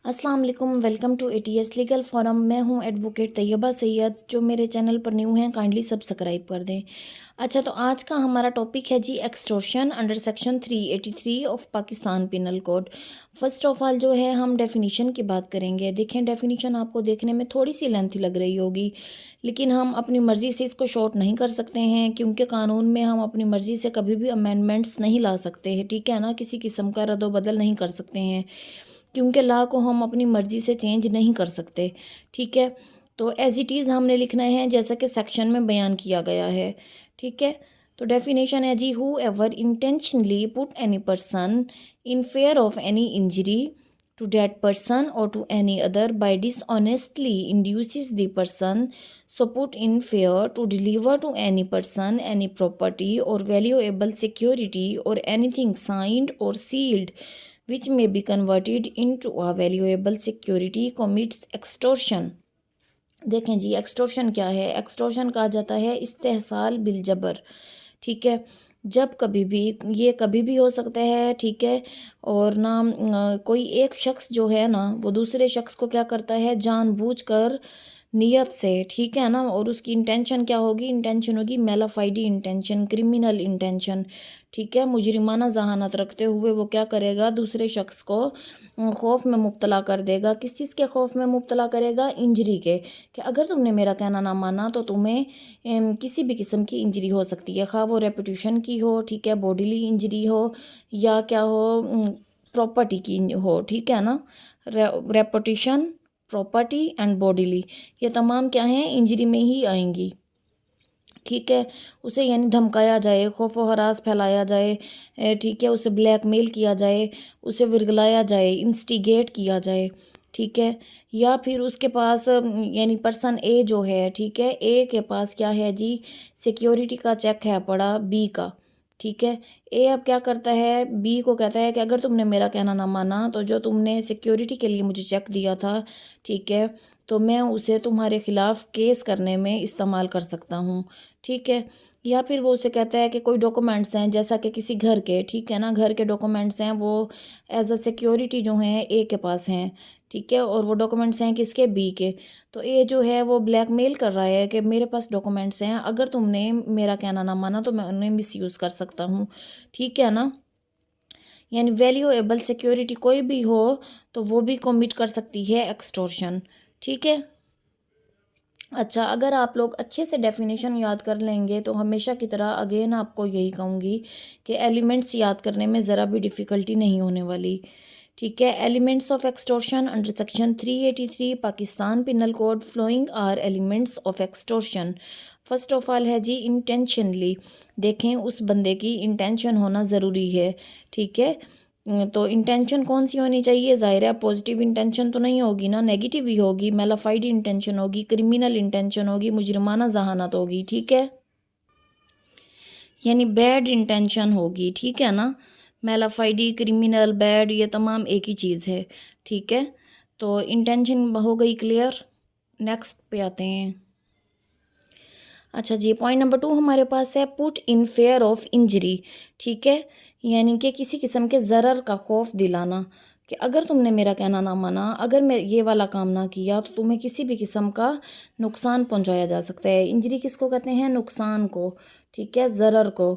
अस्सलाम वालेकुम। Welcome to ATS legal forum. मैं हूं एडवोकेट तैयबा सैयद। जो मेरे चैनल पर न्यू हैं काइंडली सब्सक्राइब कर दें। अच्छा, तो आज का हमारा टॉपिक है जी extortion under section 383 of Pakistan penal code. First of all जो है हम डेफिनीशन की बात करेंगे। देखें, डेफिनीशन आपको देखने में थोड़ी सी लेंथी लग रही होगी, लेकिन हम अपनी मर्ज़ी से इसको शॉर्ट नहीं कर सकते हैं, क्योंकि कानून में हम अपनी मर्ज़ी से कभी भी अमेंडमेंट्स नहीं ला सकते हैं। ठीक है ना, किसी किस्म का रद्द बदल नहीं कर सकते हैं, क्योंकि लॉ को हम अपनी मर्ज़ी से चेंज नहीं कर सकते। ठीक है, तो एज इट इज़ हमने लिखना है जैसा कि सेक्शन में बयान किया गया है। ठीक है, तो डेफिनेशन है जी, whoever intentionally put any person in fear of any injury to that person or to any other by dishonestly induces the person so put in fear to deliver to any person any property or valuable security or anything signed or sealed which may be converted into a valuable security commits extortion। देखें जी, extortion क्या है। Extortion कहा जाता है इस्तेहसाल bill जबर। ठीक है, जब कभी भी, ये कभी भी हो सकता है। ठीक है, और ना कोई एक शख्स जो है ना, वो दूसरे शख्स को क्या करता है, जानबूझकर नियत से। ठीक है ना, और उसकी इंटेंशन क्या होगी, इंटेंशन होगी मेलाफाइडी इंटेंशन, क्रिमिनल इंटेंशन। ठीक है, मुजरिमाना जहानत रखते हुए वो क्या करेगा, दूसरे शख्स को खौफ में मुब्तला कर देगा। किस चीज़ के खौफ में मुब्तला करेगा, इंजरी के, कि अगर तुमने मेरा कहना ना माना तो तुम्हें किसी भी किस्म की इंजरी हो सकती है, खा वो रेपुटेशन की हो, ठीक है, बॉडीली इंजरी हो, या क्या हो, प्रॉपर्टी की हो। ठीक है ना, रेपुटेशन, प्रॉपर्टी एंड बॉडीली, ये तमाम क्या हैं, इंजरी में ही आएंगी। ठीक है, उसे यानी धमकाया जाए, खौफ व हरास फैलाया जाए, ठीक है, उसे ब्लैकमेल किया जाए, उसे विरगलाया जाए, इंस्टिगेट किया जाए। ठीक है, या फिर उसके पास यानी पर्सन ए जो है, ठीक है, ए के पास क्या है जी, सिक्योरिटी का चेक है पड़ा बी का। ठीक है, ए अब क्या करता है, बी को कहता है कि अगर तुमने मेरा कहना ना माना तो जो तुमने सिक्योरिटी के लिए मुझे चेक दिया था, ठीक है, तो मैं उसे तुम्हारे खिलाफ केस करने में इस्तेमाल कर सकता हूँ। ठीक है, या फिर वो उसे कहता है कि कोई डॉक्यूमेंट्स हैं, जैसा कि किसी घर के, ठीक है ना, घर के डॉक्यूमेंट्स हैं, वो एज अ सिक्योरिटी जो हैं ए के पास हैं। ठीक है, और वो डॉक्यूमेंट्स हैं किसके, बी के। तो ए जो है वो ब्लैकमेल कर रहा है कि मेरे पास डॉक्यूमेंट्स हैं, अगर तुमने मेरा कहना ना माना तो मैं उन्हें मिसयूज़ कर सकता हूँ। ठीक है ना, यानी वैल्यूएबल सिक्योरिटी कोई भी हो तो वो भी कमिट कर सकती है एक्सटॉर्शन। ठीक है, अच्छा, अगर आप लोग अच्छे से डेफिनेशन याद कर लेंगे तो हमेशा की तरह अगेन आपको यही कहूँगी कि एलिमेंट्स याद करने में ज़रा भी डिफ़िकल्टी नहीं होने वाली। ठीक है, elements of extortion under section 383 Pakistan penal code following are elements of extortion. First of all है जी इंटेंशनली। देखें, उस बंदे की इंटेंशन होना ज़रूरी है। ठीक है, तो इंटेंशन कौन सी होनी चाहिए, ज़ाहिर है पॉजिटिव इंटेंशन तो नहीं होगी ना, नेगेटिव ही होगी, मेलाफाइड इंटेंशन होगी, क्रिमिनल इंटेंशन होगी, मुजरिमाना जहानत होगी। ठीक है, यानी बैड इंटेंशन होगी। ठीक है ना, मेलाफाइडी, क्रिमिनल, बैड, ये तमाम एक ही चीज़ है। ठीक है, तो इंटेंशन हो गई क्लियर। नेक्स्ट पे आते हैं। अच्छा जी, पॉइंट नंबर 2 हमारे पास है put in fear of injury. ठीक है, यानी कि किसी किस्म के ज़रर का खौफ दिलाना, कि अगर तुमने मेरा कहना ना माना, अगर मैं ये वाला काम ना किया तो तुम्हें किसी भी किस्म का नुकसान पहुंचाया जा सकता है। इंजरी किसको कहते हैं, नुकसान को। ठीक है, ज़रर को,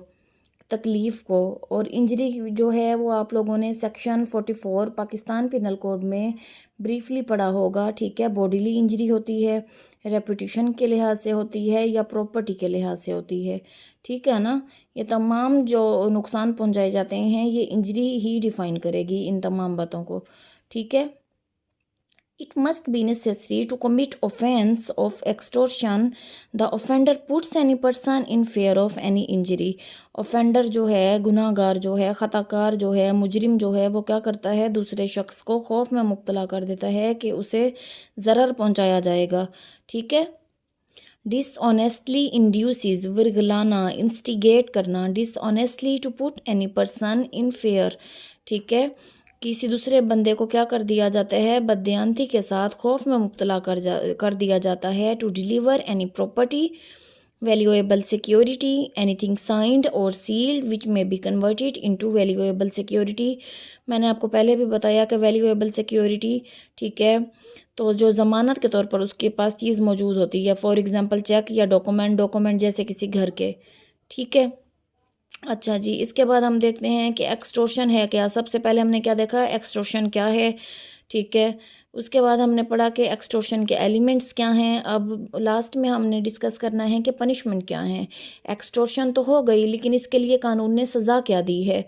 तकलीफ़ को। और इंजरी जो है वो आप लोगों ने सेक्शन 44 पाकिस्तान पिनल कोड में ब्रीफली पढ़ा होगा। ठीक है, बॉडीली इंजरी होती है, रेपुटेशन के लिहाज से होती है, या प्रॉपर्टी के लिहाज से होती है। ठीक है ना, ये तमाम जो नुकसान पहुंचाए जाते हैं ये इंजरी ही डिफ़ाइन करेगी इन तमाम बातों को। ठीक है, it must be necessary to commit offense of extortion the offender puts any person in fear of any injury। offender जो है, गुनाहगार जो है, ख़ताकार जो है, मुजरिम जो है, वो क्या करता है, दूसरे शख्स को खौफ में मुब्तला कर देता है कि उसे ज़रर पहुंचाया जाएगा। ठीक है, डिसऑनेस्टली इंड्यूसिस, विरगलाना, इंस्टिगेट करना, dishonestly to put any person in fear. ठीक है, किसी दूसरे बंदे को क्या कर दिया जाता है, बदयानती के साथ खौफ में मुब्तला कर दिया जाता है। To deliver any property valuable security, anything signed or sealed which may be converted into valuable security. मैंने आपको पहले भी बताया कि वैल्यूएबल सिक्योरिटी, ठीक है, तो जो ज़मानत के तौर पर उसके पास चीज़ मौजूद होती है, फॉर एग्जांपल चेक या डॉक्यूमेंट जैसे किसी घर के, ठीक है। अच्छा जी, इसके बाद हम देखते हैं कि एक्सटॉर्शन है क्या। सबसे पहले हमने क्या देखा, एक्सटॉर्शन क्या है, ठीक है। उसके बाद हमने पढ़ा कि एक्सटॉर्शन के एलिमेंट्स क्या हैं। अब लास्ट में हमने डिस्कस करना है कि पनिशमेंट क्या है। एक्सटॉर्शन तो हो गई, लेकिन इसके लिए कानून ने सज़ा क्या दी है,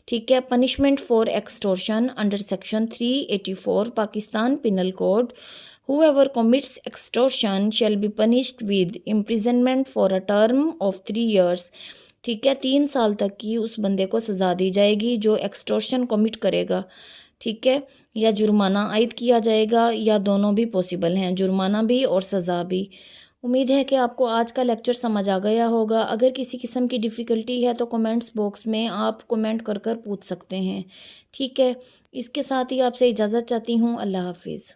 ठीक है। Punishment for extortion under section 384 Pakistan penal code, whoever commits extortion shall be punished with imprisonment for a term of 3 years, ठीक है। 3 साल तक की उस बंदे को सज़ा दी जाएगी जो एक्सटॉर्शन कमिट करेगा, ठीक है, या जुर्माना आयद किया जाएगा, या दोनों भी पॉसिबल हैं, जुर्माना भी और सज़ा भी। उम्मीद है कि आपको आज का लेक्चर समझ आ गया होगा। अगर किसी किस्म की डिफ़िकल्टी है तो कमेंट्स बॉक्स में आप कमेंट कर पूछ सकते हैं, ठीक है। इसके साथ ही आपसे इजाज़त चाहती हूँ। अल्लाह हाफिज़।